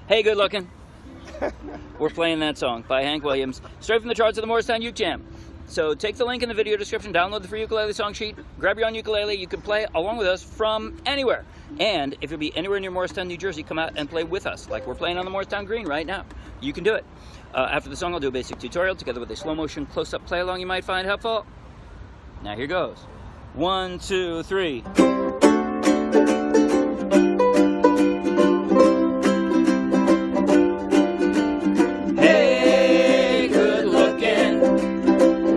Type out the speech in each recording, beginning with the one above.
Hey, good looking. We're playing that song by Hank Williams, straight from the charts of the Morristown Uke Jam. So take the link in the video description, download the free ukulele song sheet, grab your own ukulele. You can play along with us from anywhere. And if you'll be anywhere near Morristown, New Jersey, come out and play with us, like we're playing on the Morristown Green right now. You can do it. After the song, I'll do a basic tutorial together with a slow motion close-up play along you might find helpful. Now here goes. 1, 2, 3. Hey, good looking,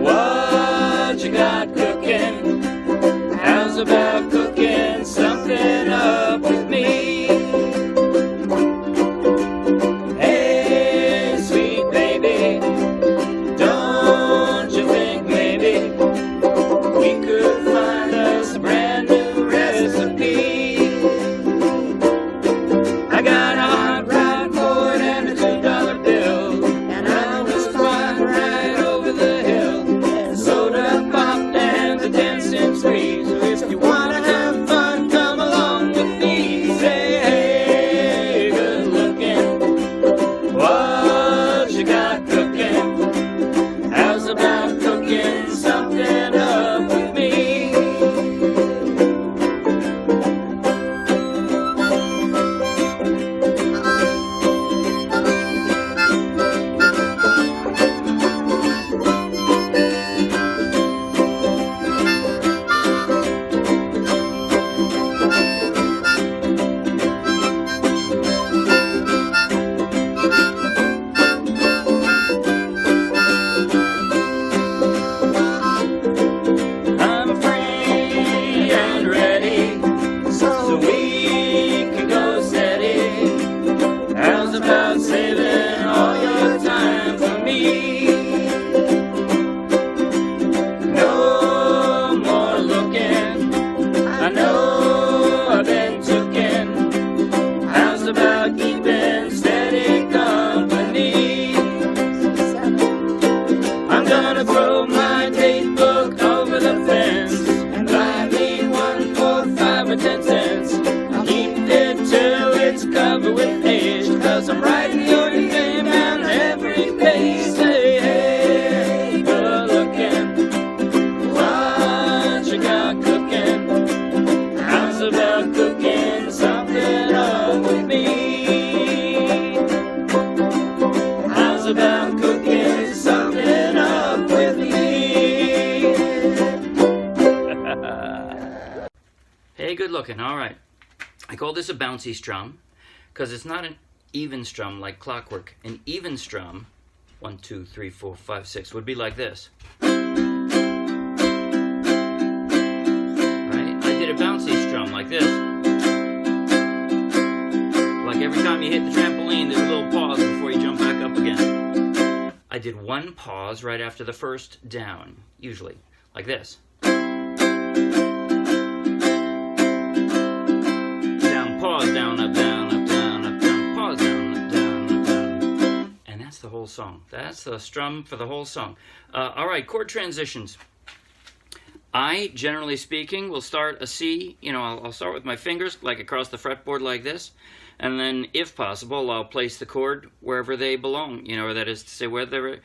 what you got cooking? How's about cooking something up with me? Hey, sweet baby, don't you think maybe we could find us a brand new recipe? I got a hot rod cord and a $2 bill, and I was flying right over the hill, and soda pop and the dancing squeeze. If you wanna have fun, come along with me. Say, hey, good looking, what you got cooking? How's about cooking something up with me? I'm free and ready, so we can go steady. How's about saving all your time for me? No more looking, I know I've been tookin. How's about keeping steady company? I'm gonna throw my date book over the fence and buy me one for 5 or 10 cents. I'll keep it till it's covered with age, 'cause I'm writing your name down every page. Say, hey, good looking, what you got cooking? How's about cooking something up with me? How's about cooking something up with me? Hey, good looking. All right. I call this a bouncy strum because it's not an even strum like clockwork. An even strum, 1, 2, 3, 4, 5, 6, would be like this. Right? I did a bouncy strum like this. Like every time you hit the trampoline, there's a little pause before you jump back up again. I did one pause right after the first down, usually, like this. Down, pause, down, up, down, up, down, up, down, pause, down, up, down, up, down. And that's the whole song. That's the strum for the whole song. All right, chord transitions. I, generally speaking, will start a C. You know, I'll start with my fingers, like across the fretboard like this. And then, if possible, I'll place the chord wherever they belong. You know, or that is to say, wherever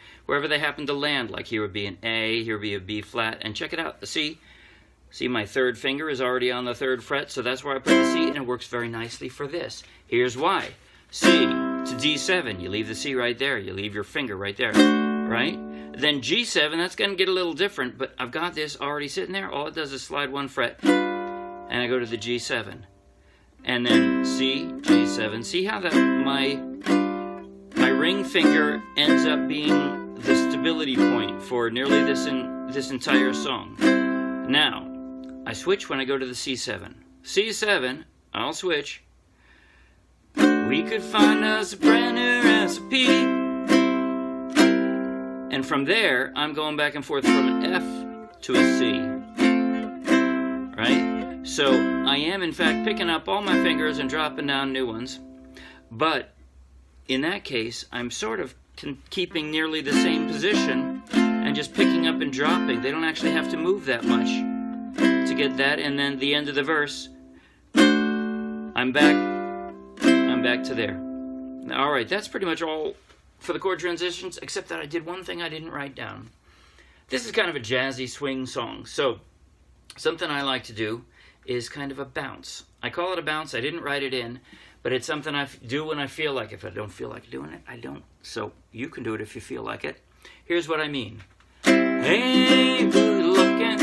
they happen to land. Like here would be an A, here would be a B flat. And check it out, the C. See, my third finger is already on the 3rd fret, so that's where I put the C, and it works very nicely for this. Here's why. C to D7, you leave the C right there. You leave your finger right there, right? Then G7, that's going to get a little different, but I've got this already sitting there. All it does is slide 1 fret, and I go to the G7. And then C, G7. See how that my ring finger ends up being the stability point for nearly this entire song. Now, I switch when I go to the C7. C7, I'll switch. We could find us a brand new recipe. And from there, I'm going back and forth from an F to a C. Right? So I am, in fact, picking up all my fingers and dropping down new ones. But in that case, I'm sort of keeping nearly the same position and just picking up and dropping. They don't actually have to move that much to get that. And then the end of the verse, I'm back to there. All right, that's pretty much all for the chord transitions, except that I did one thing I didn't write down. This is kind of a jazzy swing song, so something I like to do is kind of a bounce. I call it a bounce. I didn't write it in, but it's something I do when I feel like it. If I don't feel like doing it, I don't. So you can do it if you feel like it. Here's what I mean. Hey, good looking,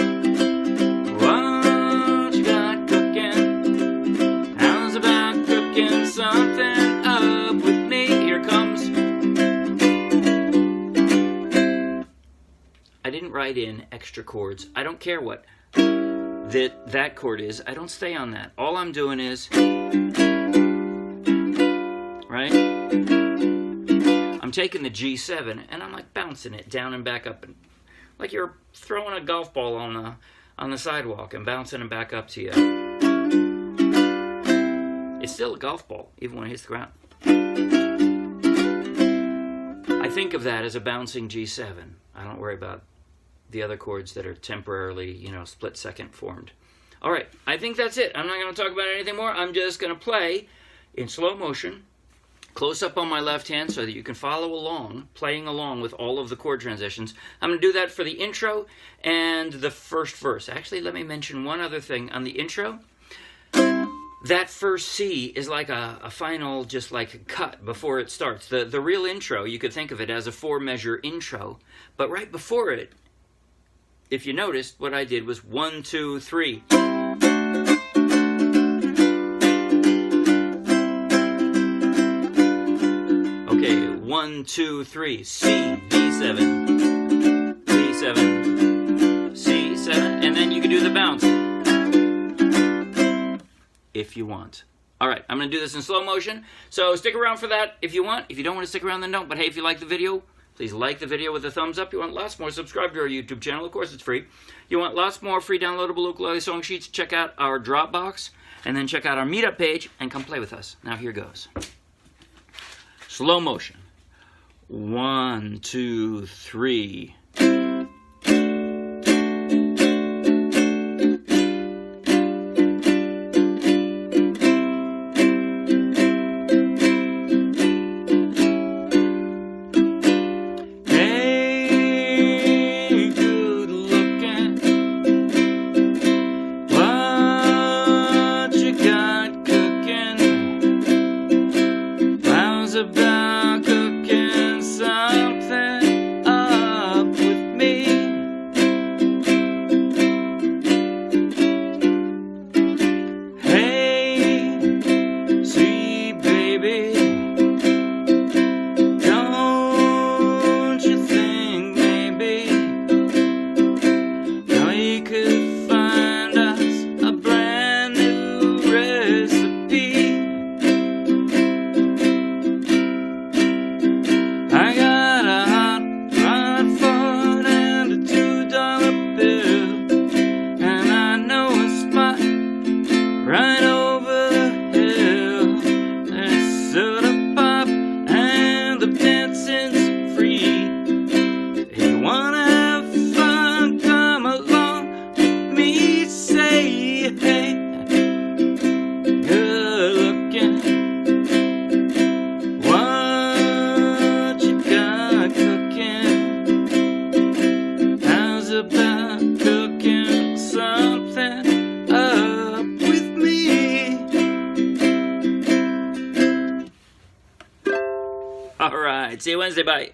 what you got cooking? How's about cooking something up with me? Here comes. I didn't write in extra chords. I don't care what that chord is. I don't stay on that. All I'm doing is, right? I'm taking the G7 and I'm like bouncing it down and back up, and like you're throwing a golf ball on the sidewalk and bouncing it back up to you. It's still a golf ball, even when it hits the ground. I think of that as a bouncing G7. I don't worry about the other chords that are temporarily, you know, split second formed. All right, I think that's it. I'm not going to talk about anything more. I'm just going to play in slow motion, close up on my left hand so that you can follow along, playing along with all of the chord transitions. I'm going to do that for the intro and the first verse. Actually, let me mention one other thing. On the intro, that first C is like a final, just like a cut before it starts. The real intro, you could think of it as a 4-measure intro, but right before it, if you noticed, what I did was 1, 2, 3. Okay, 1, 2, 3. C, D7, D7, C7, and then you can do the bounce if you want. All right, I'm going to do this in slow motion, so stick around for that if you want. If you don't want to stick around, then don't. But hey, if you like the video, please like the video with a thumbs up. You want lots more, subscribe to our YouTube channel. Of course, it's free. You want lots more free downloadable ukulele song sheets, check out our Dropbox, and then check out our Meetup page, and come play with us. Now, here goes. Slow motion. 1, 2, 3. About cooking something up with me. Hey, sweet baby, don't you think maybe we could find us a brand new recipe? I got a hot phone and a $2 bill, and I know a spot right over the hill. There's soda pop and the dancing's free. If you wanna have fun, come along with me. Say hey, good looking. About cooking something up with me. All right, see you Wednesday, bye.